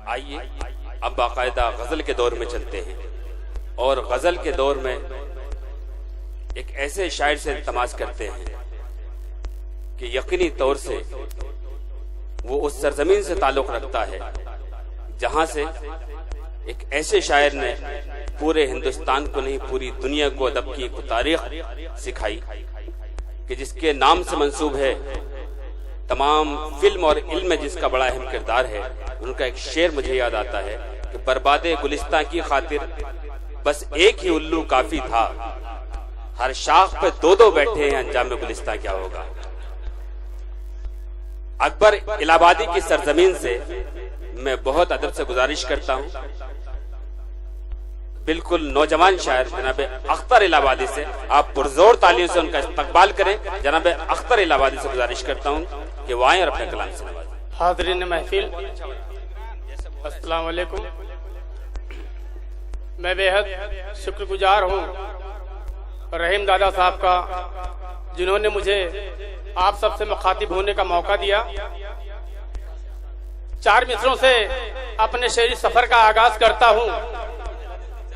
आइए अब बाकायदा गजल के दौर में चलते हैं और गजल के दौर में एक ऐसे शायर से इल्तमास करते हैं कि यकीनी तौर से वो उस सरजमीन से ताल्लुक रखता है जहां से एक ऐसे शायर ने पूरे हिंदुस्तान को नहीं पूरी दुनिया को अदब की एक तारीख सिखाई कि जिसके नाम से मंसूब है तमाम फिल्म और इल्म में जिसका बड़ा अहम किरदार है। उनका एक शेर मुझे याद आता है कि बर्बादे गुलिस्तां की खातिर बस एक ही उल्लू काफी था, हर शाख पे दो दो बैठे हैं, अंजाम में गुलिस्तां क्या होगा। अकबर इलाहाबादी की सरजमीन से मैं बहुत अदब से गुजारिश करता हूं, बिल्कुल नौजवान शायर जनाब अख्तर इलाहाबादी से आप पुरजोर तालियों से उनका इस्तकबाल करें। जनाब अख्तर इलाहाबादी से गुजारिश करता हूं कि वो आए और अपने कलाम से नवाजें। हाज़रीन महफिल, अस्सलाम वालेकुम। मैं बेहद शुक्रगुजार हूँ रहीम दादा साहब का, जिन्होंने मुझे आप सबसे मुखातिब होने का मौका दिया। चार मिसरों से अपने शेरी सफर का आगाज करता हूँ।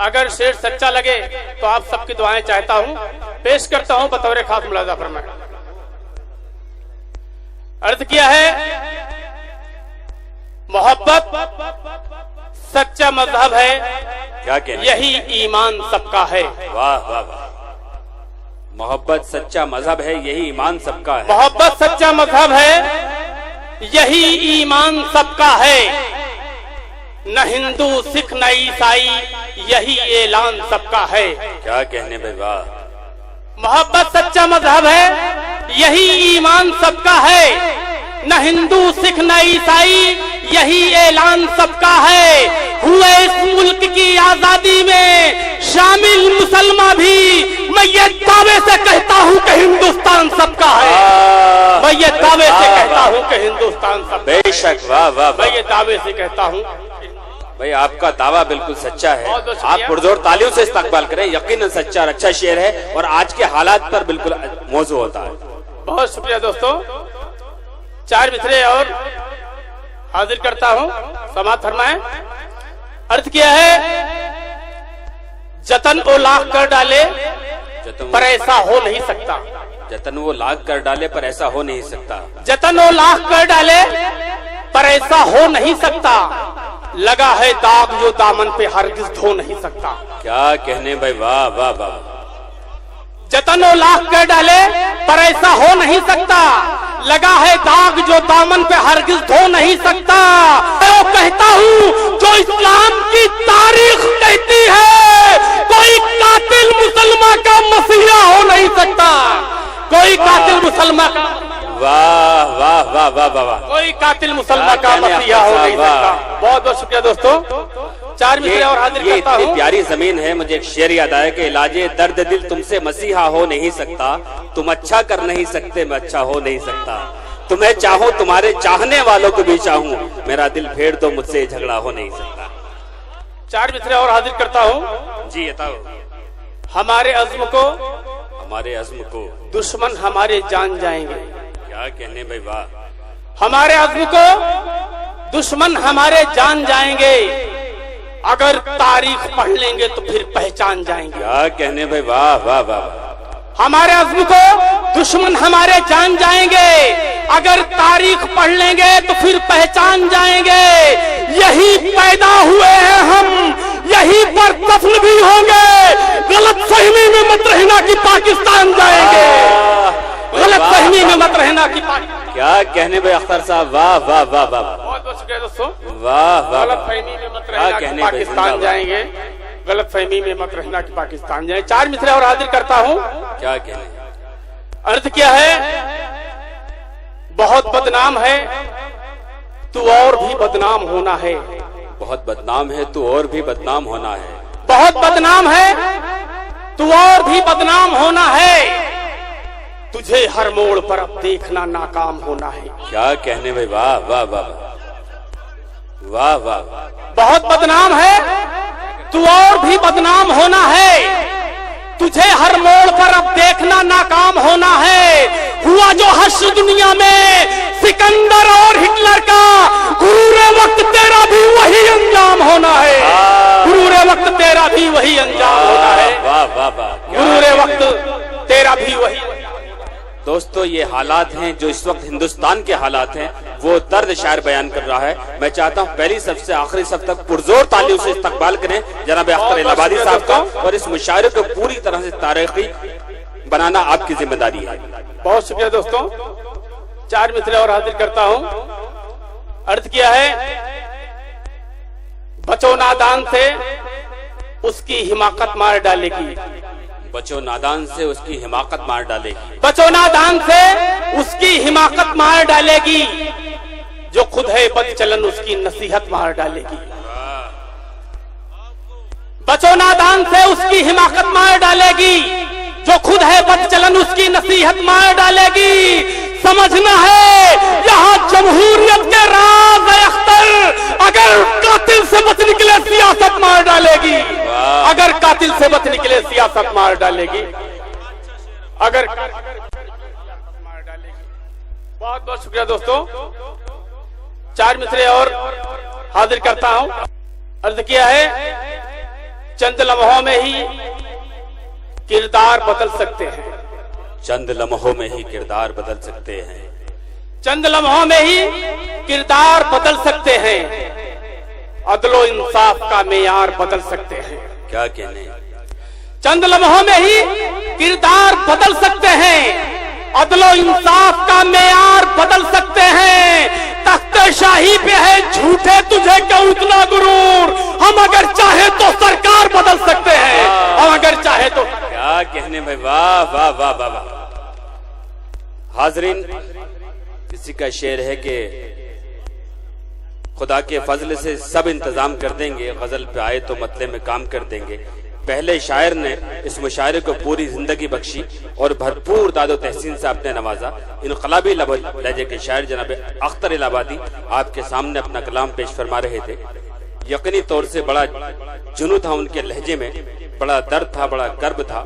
अगर शेर सच्चा लगे तो आप सबकी दुआएं चाहता हूँ। पेश करता हूँ बतौर खास मुलाजा फरमाए। अर्ज किया है, मोहब्बत सच्चा मजहब है, क्या कहना, यही ईमान सबका है। वाह वाह वाह। मोहब्बत सच्चा मजहब है, यही ईमान सबका है। मोहब्बत सच्चा मजहब है, यही ईमान सबका है। न हिंदू सिख न ईसाई, यही ऐलान सबका है। क्या कहने भाई, वाह। मोहब्बत सच्चा मजहब है, यही ईमान सबका है। न हिंदू सिख न ईसाई, यही ऐलान सबका है। हुए इस मुल्क की आजादी में शामिल मुसलमान भी, मैं ये दावे से कहता हूँ कि हिंदुस्तान सबका है। मैं ये दावे से कहता हूँ कि हिंदुस्तान सबका है। बेशक, वाह वाह। मैं ये दावे से कहता हूँ भाई, आपका दावा बिल्कुल सच्चा है। आप पुरजोर तालियों से इस्तकबाल करें, यकीनन सच्चा और अच्छा शेर है और आज के हालात पर बिल्कुल मौजू होता है। बहुत शुक्रिया दोस्तों। चार मिसरे और हाजिर करता हूँ, समाप्त फरमाएं। अर्थ किया है, जतन वो लाख कर डाले पर ऐसा हो नहीं सकता। जतन वो लाख कर डाले पर ऐसा हो नहीं सकता। जतन वो लाख कर डाले पर ऐसा हो नहीं सकता। लगा है दाग जो दामन पे हरगिज धो नहीं सकता। क्या कहने भाई, वाह वाह वाह। जतन वो लाख कर डाले पर ऐसा हो नहीं सकता। लगा है दाग जो दामन पे हरगिज धो नहीं सकता। मैं कहता हूँ जो इस्लाम की तारीख कहती है, कोई कातिल मुसलमान का मसीहा हो नहीं सकता। कोई कातिल मुसलमान का, वाह वाह वाह वाह वाह, कोई कातिल मुसलमान का मसीहा हो नहीं सकता। बहुत बहुत शुक्रिया दोस्तों। चार मिसरे और हाजिर करता हूँ। इतनी प्यारी जमीन है, मुझे एक शेर याद आया कि इलाजे दर्द दिल तुमसे मसीहा हो नहीं सकता। तुम अच्छा कर नहीं सकते, मैं अच्छा हो नहीं सकता। तुम्हें चाहूं, तुम्हारे चाहने वालों को भी चाहूं, मेरा दिल फेर दो, मुझसे झगड़ा हो नहीं सकता। चार मिसरे और हाजिर करता हूँ। जी बताओ। हमारे अज़्म को, हमारे अज़्म को दुश्मन हमारे जान जाएंगे। क्या कहने भाई, वाह। हमारे अज़्म को दुश्मन हमारे जान जाएंगे। अगर तारीख पढ़ लेंगे तो फिर पहचान जाएंगे। क्या कहने भाई, वाह वाह वाह। हमारे अज़्म को दुश्मन हमारे जान जाएंगे। अगर तारीख पढ़ लेंगे तो फिर पहचान जाएंगे। यही पैदा हुए हैं हम, यही पर दफन भी होंगे। गलत फहमी में मत रहना कि पाकिस्तान जाएंगे। गलत फहमी में मत रहना कि क्या कहने भाई अख्तर साहब, वाह वाह वाह वाह। बहुत बहुत शुक्रिया दोस्तों। वाह वाह। गलत फहमी में मत रहना कि पाकिस्तान जाएंगे। गलत फहमी में मत रहना कि पाकिस्तान जाए। चार मिसरे और हाजिर करता हूँ। क्या कहने, अर्थ क्या है, बहुत बदनाम है तू और भी बदनाम होना है। बहुत बदनाम है तू और भी बदनाम होना है। बहुत बदनाम है तू और भी बदनाम होना है। तुझे हर मोड़ पर अब देखना नाकाम होना है। क्या कहने भाई, वाह वाह वाह वाह वाह। बहुत बदनाम है तू और भी बदनाम होना है। तुझे हर मोड़ पर अब देखना नाकाम होना है। हुआ जो हश्र दुनिया में सिकंदर और हिटलर का गुरूर वक्त तेरा भी वही अंजाम होना है। गुरूर वक्त तेरा भी वही अंजाम होना है। वाह वाह वाह, गुरूर वक्त तेरा भी वही। दोस्तों ये हालात हैं जो इस वक्त हिंदुस्तान के हालात हैं, वो दर्द शायर बयान कर रहा है। मैं चाहता हूं पहली सब से आखिरी सब तक पुरजोर तालियों से इस्तकबाल करें जनाब अख्तर इलाहाबादी साहब का, और इस मुशायरे को पूरी तरह से तारीखी बनाना आपकी जिम्मेदारी है। बहुत शुक्रिया दोस्तों। 4 मिसरे और हाजिर करता हूं। अर्ज किया है, बचो नादान से उसकी हिमाकत मार डालेगी। बचो नादान से उसकी हिमाकत मार डालेगी। बचो नादान से उसकी हिमाकत मार डालेगी, जो खुद है बदचलन उसकी नसीहत मार डालेगी। बचो नादान से उसकी हिमाकत मार डालेगी, जो खुद है बदचलन उसकी नसीहत मार डालेगी। समझना है यहाँ जमहूरियत के राज है अख्तर, अगर कातिल से बच निकले सियासत मार डालेगी। अगर कातिल से बच निकले सियासत मार डालेगी। अगर मार डालेगी। बहुत बहुत शुक्रिया दोस्तों। 4 मिसरे और हाजिर करता हूं। अर्ज किया है, चंद लम्हों में ही किरदार बदल सकते हैं। चंद लम्हों में ही किरदार बदल सकते हैं। चंद लम्हों में ही किरदार बदल सकते हैं। अदलो इंसाफ का मेयार बदल सकते हैं। क्या कहने, चंद लम्हों में ही किरदार बदल सकते हैं। अदलो इंसाफ का मेयार बदल सकते हैं। तख्ते शाही पे है झूठे तुझे क्यों इतना गुरूर, हम अगर चाहे तो सरकार बदल सकते हैं। हम अगर चाहे तो। क्या कहने भाई, वाह वाह वाह वाह वाह। हाजरीन, किसी का शेर है कि खुदा के फजल से सब इंतजाम कर देंगे, गजल पे आए तो मतले में काम कर देंगे। पहले शायर ने इस मुशायरे को पूरी जिंदगी बख्शी और भरपूर दादो तहसीन से आपने नवाजा। इनकलाबी लहजे के शायर जनाब अख्तर इलाहाबादी आपके सामने अपना कलाम पेश फरमा रहे थे। यकीनी तौर से बड़ा जुनून था उनके लहजे में, बड़ा दर्द था, बड़ा गर्व था।